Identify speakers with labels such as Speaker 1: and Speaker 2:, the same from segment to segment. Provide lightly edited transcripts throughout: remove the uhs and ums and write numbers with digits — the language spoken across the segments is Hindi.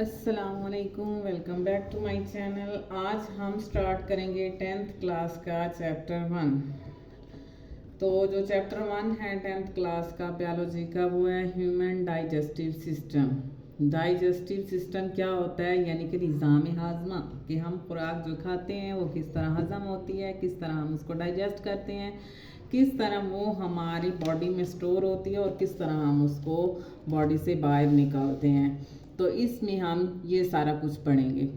Speaker 1: अस्सलामुअलैकुम, welcome back to my channel. आज हम स्टार्ट करेंगे 10th क्लास का चैप्टर 1। तो जो चैप्टर 1 है 10th क्लास का बायोलॉजी का, वो है human digestive system. Digestive system क्या होता है, यानी कि निज़ाम हाजमा, कि हम खुराक जो खाते हैं वो किस तरह हज़म होती है, किस तरह हम उसको डाइजेस्ट करते हैं, किस तरह वो हमारी बॉडी में स्टोर होती है और किस तरह हम उसको बॉडी से बाहर निकालते हैं। तो इसमें हम ये सारा कुछ पढ़ेंगे।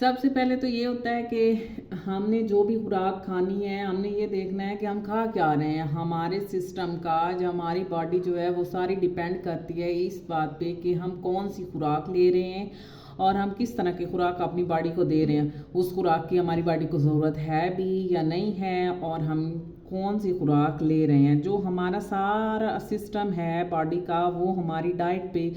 Speaker 1: सबसे पहले तो ये होता है कि हमने जो भी खुराक खानी है, हमने ये देखना है कि हम खा क्या रहे हैं। हमारे सिस्टम का, जो हमारी बॉडी जो है वो सारी डिपेंड करती है इस बात पे कि हम कौन सी खुराक ले रहे हैं और हम किस तरह की खुराक अपनी बॉडी को दे रहे हैं। उस खुराक की हमारी बॉडी को ज़रूरत है भी या नहीं है, और हम कौन सी खुराक ले रहे हैं। जो हमारा सारा सिस्टम है बॉडी का, वो हमारी डाइट पे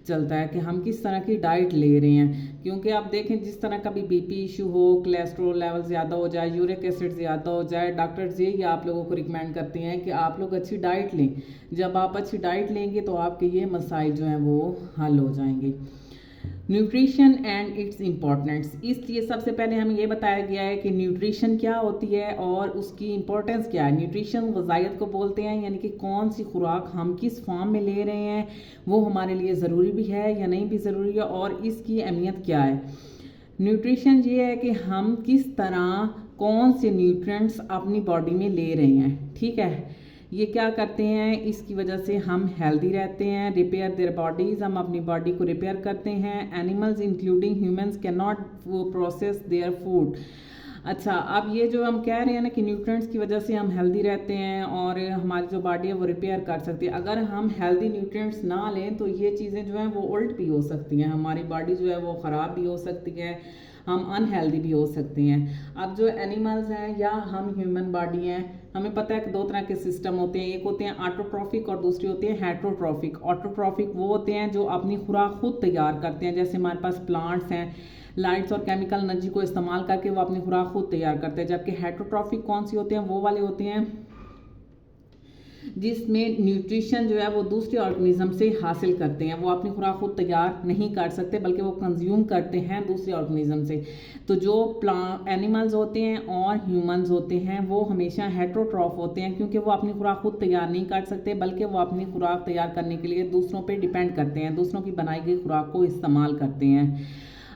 Speaker 1: चलता है कि हम किस तरह की डाइट ले रहे हैं। क्योंकि आप देखें, जिस तरह का भी बीपी इशू हो, कोलेस्ट्रॉल लेवल ज़्यादा हो जाए, यूरिक एसिड ज़्यादा हो जाए, डॉक्टर्स यही आप लोगों को रिकमेंड करते हैं कि आप लोग अच्छी डाइट लें। जब आप अच्छी डाइट लेंगे तो आपके ये मसाइल जो हैं वो हल हो जाएंगे। न्यूट्रिशन एंड इट्स इम्पोर्टेंस, इसलिए सबसे पहले हमें ये बताया गया है कि न्यूट्रिशन क्या होती है और उसकी इम्पोर्टेंस क्या है। न्यूट्रिशन ग़िज़ाइयत को बोलते हैं, यानी कि कौन सी खुराक हम किस फॉर्म में ले रहे हैं, वो हमारे लिए ज़रूरी भी है या नहीं भी ज़रूरी है, और इसकी अहमियत क्या है। न्यूट्रिशन ये है कि हम किस तरह कौन से न्यूट्रिएंट्स अपनी बॉडी में ले रहे हैं, ठीक है। ये क्या करते हैं, इसकी वजह से हम हेल्दी रहते हैं। रिपेयर देयर बॉडीज़, हम अपनी बॉडी को रिपेयर करते हैं। Animals including humans can not process their food. अच्छा, अब ये जो हम कह रहे हैं ना कि न्यूट्रिएंट्स की वजह से हम हेल्दी रहते हैं और हमारी जो बॉडी है वो रिपेयर कर सकती है। अगर हम हेल्दी न्यूट्रिएंट्स ना लें तो ये चीज़ें जो हैं वो उल्ट भी हो सकती हैं, हमारी बॉडी जो है वो ख़राब भी हो सकती है, हम अनहेल्दी भी हो सकते हैं। अब जो एनिमल्स हैं या हम ह्यूमन बॉडी हैं, हमें पता है कि दो तरह के सिस्टम होते हैं। एक होते हैं ऑटोट्रॉफिक और दूसरी होती है हेटरोट्रॉफिक। ऑटोट्रॉफिक वो होते हैं जो अपनी खुराक खुद तैयार करते हैं, जैसे हमारे पास प्लांट्स हैं, लाइट्स और केमिकल एनर्जी को इस्तेमाल करके वो अपनी खुराक खुद तैयार करते हैं। जबकि हेटरोट्रॉफिक कौन सी होते हैं, वो वाले होते हैं जिसमें न्यूट्रिशन जो है वो दूसरे ऑर्गेनिज्म से हासिल करते हैं। वो अपनी खुराक खुद तैयार नहीं कर सकते, बल्कि वो कंज्यूम करते हैं दूसरे ऑर्गेनिज्म से। तो जो एनिमल्स होते हैं और ह्यूमंस होते हैं वो हमेशा हेटरोट्रॉफ होते हैं, क्योंकि वो अपनी खुराक खुद तैयार नहीं कर सकते, बल्कि वो अपनी खुराक तैयार करने के लिए दूसरों पर डिपेंड करते हैं, दूसरों की बनाई गई खुराक को इस्तेमाल करते हैं।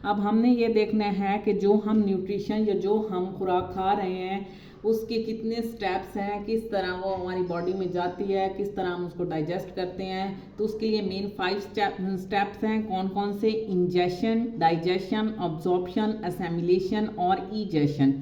Speaker 1: अब हमने ये देखना है कि जो हम न्यूट्रिशन या जो हम खुराक खा रहे हैं उसके कितने स्टेप्स हैं, किस तरह वो हमारी बॉडी में जाती है, किस तरह हम उसको डाइजेस्ट करते हैं। तो उसके लिए मेन 5 स्टेप्स हैं। कौन कौन से? इंजेशन, डाइजेशन, अब्जॉर्प्शन, असेमिलेशन और इजेशन।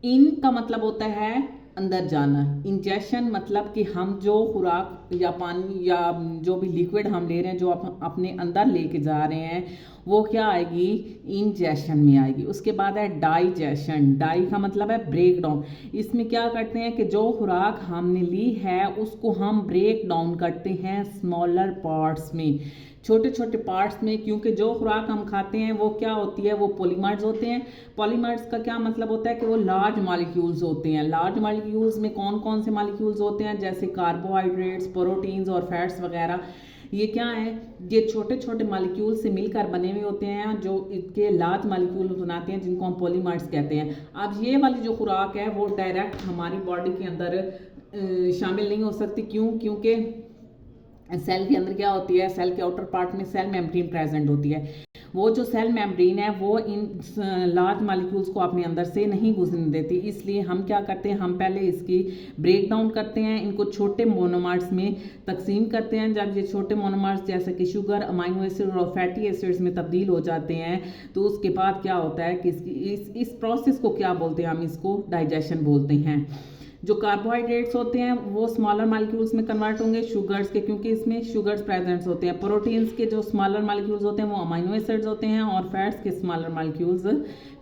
Speaker 1: इन का मतलब होता है अंदर जाना। इंजेशन मतलब कि हम जो खुराक या पानी या जो भी लिक्विड हम ले रहे हैं, जो अपने अंदर लेके जा रहे हैं, वो क्या आएगी? इंजेशन में आएगी। उसके बाद है डाइजेशन। डाई का मतलब है ब्रेक डाउन। इसमें क्या करते हैं कि जो खुराक हमने ली है उसको हम ब्रेक डाउन करते हैं स्मॉलर पार्ट्स में, छोटे छोटे पार्ट्स में। क्योंकि जो खुराक हम खाते हैं वो क्या होती है, वो पॉलीमर्स होते हैं। पॉलीमर्स का क्या मतलब होता है कि वो लार्ज मॉलिक्यूल्स होते हैं। लार्ज मॉलिक्यूल्स में कौन कौन से मॉलिक्यूल्स होते हैं? जैसे कार्बोहाइड्रेट्स, प्रोटीन्स और फैट्स वगैरह। ये क्या है? ये छोटे छोटे मॉलिक्यूल से मिलकर बने हुए होते हैं, जो इनके लार्ज मॉलिक्यूल बनाते हैं, जिनको हम पॉलीमर्स कहते हैं। अब ये वाली जो खुराक है वो डायरेक्ट हमारी बॉडी के अंदर शामिल नहीं हो सकती। क्यों? क्योंकि सेल के अंदर क्या होती है, सेल के आउटर पार्ट में सेल मेम्ब्रेन प्रेजेंट होती है। वो जो सेल मेम्ब्रेन है वो इन लार्ज मॉलिक्यूल्स को अपने अंदर से नहीं घुसने देती। इसलिए हम क्या करते हैं, हम पहले इसकी ब्रेक डाउन करते हैं, इनको छोटे मोनोमर्स में तकसीम करते हैं। जब ये छोटे मोनोमर्स जैसे कि शुगर, अमाइनो एसिड और फैटी एसिड्स में तब्दील हो जाते हैं, तो उसके बाद क्या होता है कि इस प्रोसेस को क्या बोलते हैं, हम इसको डाइजेशन बोलते हैं। जो कार्बोहाइड्रेट्स होते हैं वो स्मॉलर मॉलिक्यूल्स में कन्वर्ट होंगे शुगर्स के, क्योंकि इसमें शुगर्स प्रेजेंट्स होते हैं। प्रोटीन्स के जो स्मॉलर मॉलिक्यूल्स होते हैं वो अमाइनो एसिड्स होते हैं, और फैट्स के स्मॉलर मॉलिक्यूल्स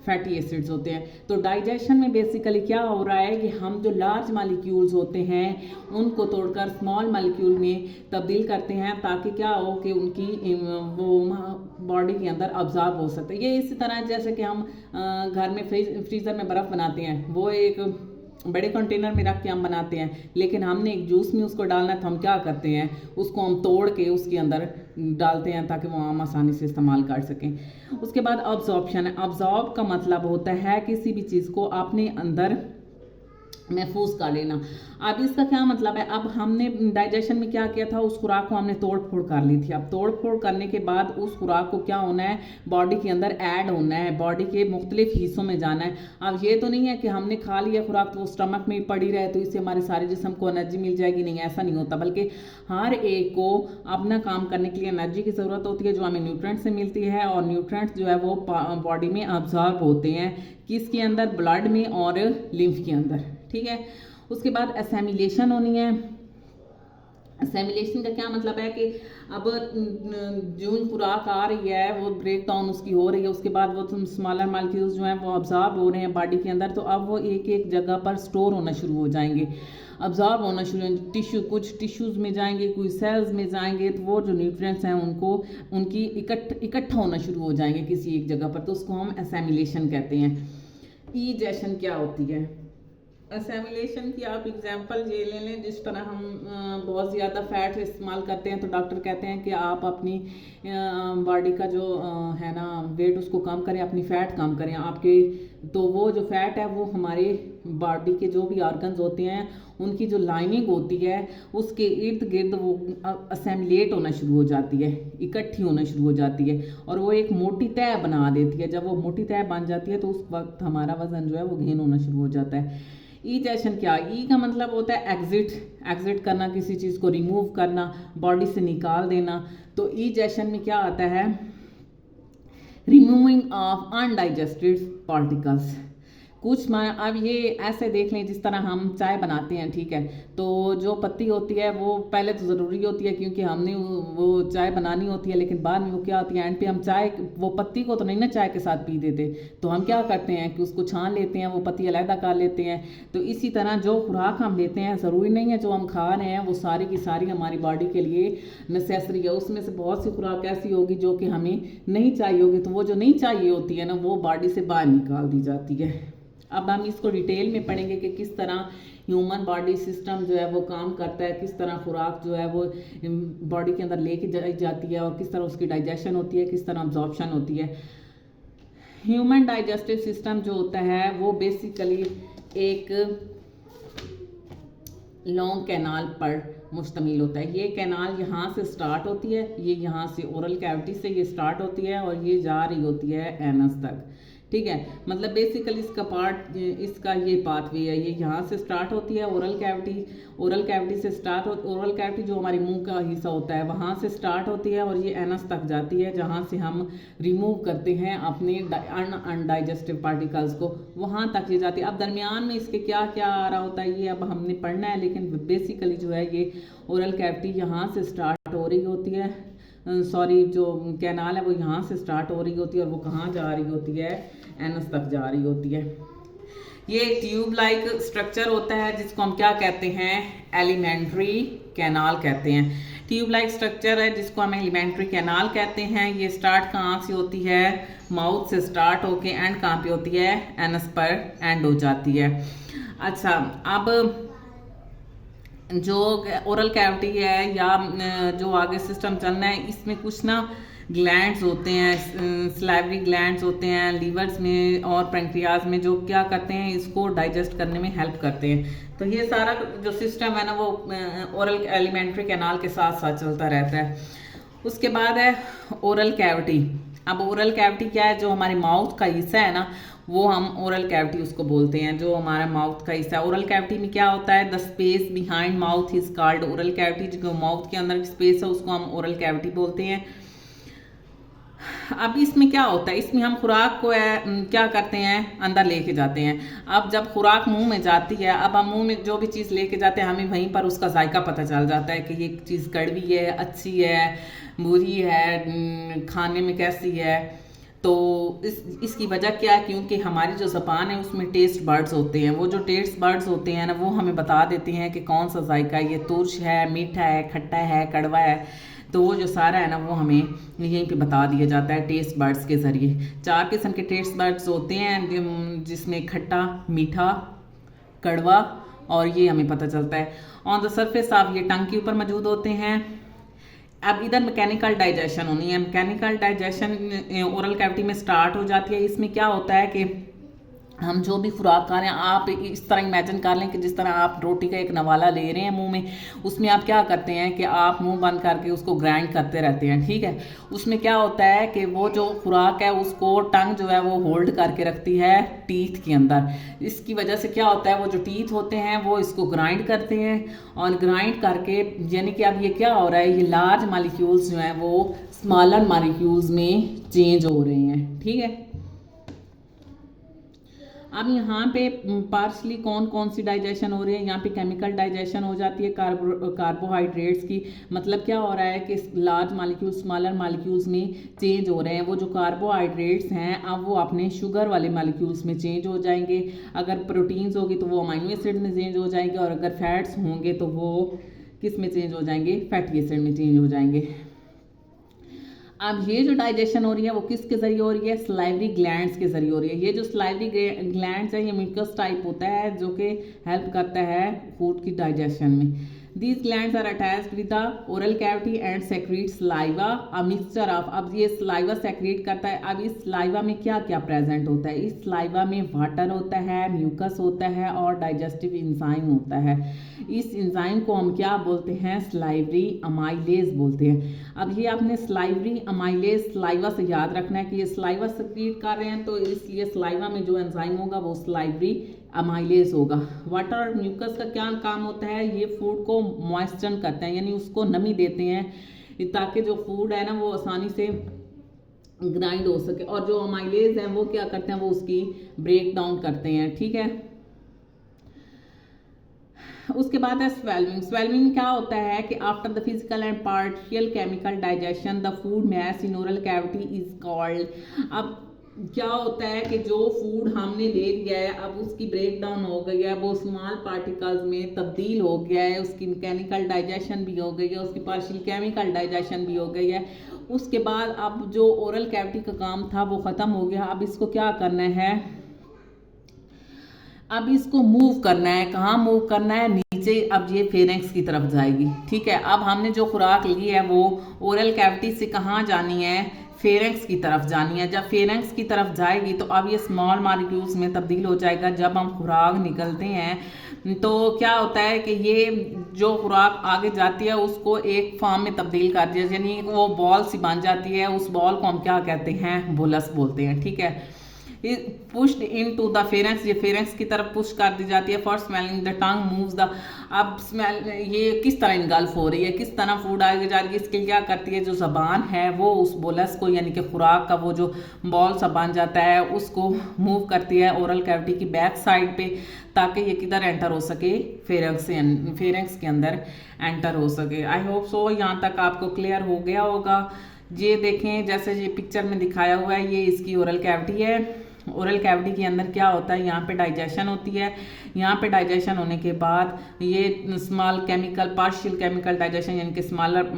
Speaker 1: फैटी एसिड्स होते हैं। तो डाइजेशन में बेसिकली क्या हो रहा है कि हम जो लार्ज मॉलिक्यूल्स होते हैं उनको तोड़कर स्मॉल मॉलिक्यूल में तब्दील करते हैं, ताकि क्या हो कि उनकी वो बॉडी के अंदर अब्जॉर्ब हो सकते हैं। ये इसी तरह जैसे कि हम घर में फ्रीज़र में बर्फ़ बनाते हैं, वो एक बड़े कंटेनर में रख के हम बनाते हैं, लेकिन हमने एक जूस में उसको डालना है तो हम क्या करते हैं, उसको हम तोड़ के उसके अंदर डालते हैं ताकि वो हम आसानी से इस्तेमाल कर सकें। उसके बाद अब्जॉर्प्शन है। अब्जॉर्ब का मतलब होता है किसी भी चीज़ को अपने अंदर महफूज कर लेना। अब इसका क्या मतलब है, अब हमने डाइजेशन में क्या किया था, उस खुराक को हमने तोड़ फोड़ कर ली थी। अब तोड़ फोड़ करने के बाद उस खुराक को क्या होना है, बॉडी के अंदर ऐड होना है, बॉडी के मुख्तलिफ हिस्सों में जाना है। अब ये तो नहीं है कि हमने खा लिया खुराक तो वो स्टमक में ही पड़ी रहे तो इससे हमारे सारे जिस्म को एनर्जी मिल जाएगी, नहीं, ऐसा नहीं होता। बल्कि हर एक को अपना काम करने के लिए एनर्जी की ज़रूरत होती है जो हमें न्यूट्रेंट से मिलती है, और न्यूट्रेंट्स जो है वो बॉडी में अब्जॉर्ब होते हैं, किसके अंदर, ब्लड में और लिम्फ के अंदर। ठीक है, उसके बाद असेमिलेशन होनी है। असेमिलेशन का क्या मतलब है कि अब जो खुराक आ रही है वो ब्रेक डाउन उसकी हो रही है, उसके बाद वो स्मॉलर मालिक्यूल्स जो हैं वो अब्जॉर्ब हो रहे हैं बॉडी के अंदर, तो अब वो एक एक जगह पर स्टोर होना शुरू हो जाएंगे, अब्जॉर्ब होना शुरू होंगे। टिश्यू, कुछ टिश्यूज़ में जाएंगे, कोई सेल्स में जाएंगे, तो वो जो न्यूट्रिएंट्स हैं उनको उनकी इकट्ठा होना शुरू हो जाएंगे किसी एक जगह पर, तो उसको हम असेमिलेशन कहते हैं। ईजेशन क्या होती है, असेमिलेशन की आप एग्जांपल ये ले लें, जिस तरह हम बहुत ज़्यादा फैट इस्तेमाल करते हैं तो डॉक्टर कहते हैं कि आप अपनी बॉडी का जो है ना वेट उसको कम करें, अपनी फ़ैट कम करें आपके, तो वो जो फैट है वो हमारे बॉडी के जो भी ऑर्गन्स होते हैं उनकी जो लाइनिंग होती है उसके इर्द गिर्द वो असेमिलेट होना शुरू हो जाती है, इकट्ठी होना शुरू हो जाती है, और वो एक मोटी तह बना देती है। जब वो मोटी तह बन जाती है तो उस वक्त हमारा वजन जो है वो गेन होना शुरू हो जाता है। ईजेशन क्या, ई का मतलब होता है एग्जिट, एग्जिट करना, किसी चीज़ को रिमूव करना, बॉडी से निकाल देना। तो ईजेशन में क्या आता है, रिमूविंग ऑफ अनडाइजेस्टेड पार्टिकल्स। कुछ अब ये ऐसे देख लें जिस तरह हम चाय बनाते हैं, ठीक है, तो जो पत्ती होती है वो पहले तो ज़रूरी होती है क्योंकि हमने वो चाय बनानी होती है, लेकिन बाद में वो क्या होती है, एंड पे हम चाय, वो पत्ती को तो नहीं ना चाय के साथ पी देते, तो हम क्या करते हैं कि उसको छान लेते हैं, वो पत्ती अलहदा कर लेते हैं। तो इसी तरह जो खुराक हम लेते हैं ज़रूरी नहीं है जो हम खा रहे हैं वो सारी की सारी हमारी बॉडी के लिए नेसेसरी है, उसमें से बहुत सी खुराक ऐसी होगी जो कि हमें नहीं चाहिए होगी, तो वो जो नहीं चाहिए होती है ना वो बॉडी से बाहर निकाल दी जाती है। अब हम इसको डिटेल में पढ़ेंगे कि किस तरह ह्यूमन बॉडी सिस्टम जो है वो काम करता है, किस तरह खुराक जो है वो बॉडी के अंदर लेके जाती है, और किस तरह उसकी डाइजेशन होती है, किस तरह अब्जॉर्प्शन होती है। ह्यूमन डाइजेस्टिव सिस्टम जो होता है वो बेसिकली एक लॉन्ग कैनाल पर मुश्तमिल होता है। ये कैनाल यहाँ से स्टार्ट होती है, ये यहाँ से ओरल कैविटी से ये स्टार्ट होती है और ये जा रही होती है एनस तक, ठीक है। मतलब बेसिकली इसका पार्ट, इसका ये पाथवे है, ये यहाँ से स्टार्ट होती है ओरल कैविटी से स्टार्ट ओरल कैविटी जो हमारे मुंह का हिस्सा होता है वहाँ से स्टार्ट होती है और ये एनस तक जाती है, जहाँ से हम रिमूव करते हैं अपने अनडाइजेस्टिव पार्टिकल्स को, वहाँ तक ये जाती है। अब दरमियान में इसके क्या क्या आ रहा होता है ये अब हमने पढ़ना है, लेकिन बेसिकली जो है ये ओरल कैविटी यहाँ से स्टार्ट हो रही होती है, सॉरी जो कैनाल है वो यहाँ से स्टार्ट हो रही होती है और वो कहाँ जा रही होती है, एनस तक जा रही होती है। ये ट्यूब लाइक स्ट्रक्चर होता है जिसको हम क्या कहते हैं, एलिमेंट्री कैनाल कहते हैं। ट्यूब लाइक स्ट्रक्चर है जिसको हम एलिमेंट्री कैनाल कहते हैं। ये स्टार्ट कहाँ से होती है, माउथ से स्टार्ट होके एंड कहाँ पे होती है, एनस पर एंड हो जाती है। अच्छा, अब जो ओरल कैविटी है या जो आगे सिस्टम चलना है इसमें कुछ ना ग्लैंड्स होते हैं, सलाइवरी ग्लैंड्स होते हैं लीवर्स में और पैंक्रियाज में, जो क्या करते हैं इसको डाइजेस्ट करने में हेल्प करते हैं। तो ये सारा जो सिस्टम है ना वो ओरल एलिमेंट्री कैनाल के साथ साथ चलता रहता है। उसके बाद है ओरल कैविटी। अब ओरल कैविटी क्या है, जो हमारे माउथ का हिस्सा है ना वो हम ओरल कैविटी उसको बोलते हैं, जो हमारा माउथ का हिस्सा है। ओरल कैविटी में क्या होता है, the space behind mouth is called oral cavity. जो माउथ के अंदर स्पेस है उसको हम ओरल कैविटी बोलते हैं। अब इसमें क्या होता है, इसमें हम खुराक को क्या करते हैं, अंदर लेके जाते हैं। अब जब खुराक मुंह में जाती है, अब हम मुंह में जो भी चीज़ लेके जाते हैं हमें वहीं पर उसका जायका पता चल जाता है कि ये चीज़ कड़वी है, अच्छी है, बुरी है, खाने में कैसी है। तो इसकी वजह क्या है, क्योंकि हमारी जो ज़बान है उसमें टेस्ट बर्ड्स होते हैं। वो जो टेस्ट बर्ड्स होते हैं ना वो हमें बता देते हैं कि कौन सा जायका है, ये तुर्श है, मीठा है, खट्टा है, कड़वा है। तो वो जो सारा है ना वो हमें यहीं पे बता दिया जाता है टेस्ट बर्ड्स के ज़रिए। 4 किस्म के टेस्ट बर्ड्स होते हैं जिसमें खट्टा, मीठा, कड़वा, और ये हमें पता चलता है। ऑन द सरफेस ऑफ ये टंग के ऊपर मौजूद होते हैं। अब इधर मैकेनिकल डाइजेशन होनी है। मैकेनिकल डाइजेशन ओरल कैविटी में स्टार्ट हो जाती है। इसमें क्या होता है कि हम जो भी खुराक खा रहे हैं, आप इस तरह इमेजिन कर लें कि जिस तरह आप रोटी का एक नवाला ले रहे हैं मुंह में, उसमें आप क्या करते हैं कि आप मुंह बंद करके उसको ग्राइंड करते रहते हैं, ठीक है। उसमें क्या होता है कि वो जो खुराक है उसको टंग जो है वो होल्ड करके रखती है टीथ के अंदर। इसकी वजह से क्या होता है, वो जो टीथ होते हैं वो इसको ग्राइंड करते हैं, और ग्राइंड करके यानी कि अब ये क्या हो रहा है, ये लार्ज मॉलिक्यूल्स जो हैं वो स्मॉलर मॉलिक्यूल्स में चेंज हो रहे हैं, ठीक है। अब यहाँ पे पार्शली कौन कौन सी डाइजेशन हो रही है, यहाँ पे केमिकल डाइजेशन हो जाती है कार्बोहाइड्रेट्स की। मतलब क्या हो रहा है कि लार्ज मालिक्यूल्स स्मॉलर मालिक्यूल्स में चेंज हो रहे हैं। वो जो कार्बोहाइड्रेट्स हैं अब वो अपने शुगर वाले मालिक्यूल्स में चेंज हो जाएंगे। अगर प्रोटीन्स होगी तो वो अमाइनो एसिड में चेंज हो जाएंगे, और अगर फैट्स होंगे तो वो किस में चेंज हो जाएंगे, फैटी एसिड में चेंज हो जाएंगे। अब ये जो डाइजेशन हो रही है वो किसके जरिए हो रही है, सलाइवरी ग्लैंड्स के जरिए हो रही है। ये जो सलाइवरी ग्लैंड्स है ये म्यूकस टाइप होता है जो कि हेल्प करता है फूड की डाइजेशन में। These glands are attached with the oral cavity and secrete saliva, a mixture of। अब ये saliva secrete करता है। अब इस saliva में क्या क्या प्रेजेंट होता है, इस saliva में वाटर होता है, म्यूकस होता है, और डाइजेस्टिव इंजाइम होता है। इस इंजाइम को हम क्या बोलते हैं, सलाइवरी अमाइलेज बोलते हैं। अब ये आपने सलाइवरी अमाइलेज सलाइवा से याद रखना है कि ये सलाइवा सेक्रीट कर रहे हैं, तो इसलिए सलाइवा में जो एंजाइम होगा वो सलाइवरी अमाइलेज होगा। वाटर और म्यूकस का क्या काम होता है, ये फूड को मॉइस्चर करते हैं, यानी उसको नमी देते हैं ताकि जो फूड है ना वो आसानी से ग्राइंड हो सके। और जो अमाइलेज हैं वो क्या करते हैं, वो उसकी ब्रेक डाउन करते हैं, ठीक है। उसके बाद है स्वेलविंग। स्वेलविंग क्या होता है कि after the physical and partial chemical digestion the food mass in oral cavity is called. अब क्या होता है कि जो फूड हमने ले लिया है अब उसकी ब्रेक डाउन हो गई है, वो स्मॉल पार्टिकल्स में तब्दील हो गया है, उसकी मैकेनिकल डाइजेशन भी हो गई है, उसकी पार्शियल केमिकल डाइजेशन भी हो गई है। उसके बाद अब जो ओरल कैविटी का काम था वो ख़त्म हो गया। अब इसको क्या करना है, अब इसको मूव करना है। कहाँ मूव करना है, नीचे। अब ये फेरेंक्स की तरफ जाएगी, ठीक है। अब हमने जो खुराक ली है वो ओरल कैविटी से कहाँ जानी है, फेरेंक्स की तरफ जानी है। जब फेरेंक्स की तरफ जाएगी तो अब ये स्मॉल मॉलिक्यूल्स में तब्दील हो जाएगा। जब हम खुराक निकलते हैं तो क्या होता है कि ये जो खुराक आगे जाती है उसको एक फॉर्म में तब्दील कर दिया, यानी वो बॉल सी बन जाती है। उस बॉल को हम क्या कहते हैं, बोलस बोलते हैं, ठीक है। Pushed into the pharynx, ये फेरेंक्स की तरफ पुश कर दी जाती है। For smelling the tongue moves the. अब स्मेल ये किस तरह इनगल्फ हो रही है, किस तरह फूड आगे जा रही है, इसके लिए क्या करती है, जो जबान है वो उस बोलस को यानी कि खुराक का वो जो बॉल सा बन जाता है उसको मूव करती है ओरल कैविटी की बैक साइड पे, ताकि ये किधर एंटर हो सके, फेरेंक्स के अंदर एंटर हो सके। आई होप सो यहाँ तक आपको क्लियर हो गया होगा। ये देखें जैसे ये पिक्चर में दिखाया हुआ है, ये इसकी ओरल कैविटी है। ओरल कैविटी के अंदर क्या होता है, यहाँ पे डाइजेशन होती है। यहाँ पे डाइजेशन होने के बाद ये small chemical partial chemical digestion यानी कि स्मॉलर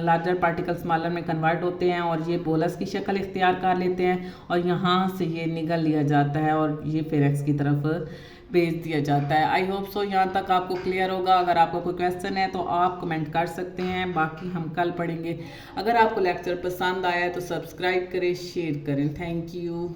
Speaker 1: लार्जर पार्टिकल स्मॉलर में कन्वर्ट होते हैं और ये बोलस की शक्ल इख्तियार कर लेते हैं, और यहाँ से ये निगल लिया जाता है और ये फेरेंक्स की तरफ भेज दिया जाता है। आई होप सो यहाँ तक आपको क्लियर होगा। अगर आपको कोई क्वेश्चन है तो आप कमेंट कर सकते हैं, बाकी हम कल पढ़ेंगे। अगर आपको लेक्चर पसंद आया है तो सब्सक्राइब करें, शेयर करें। Thank you.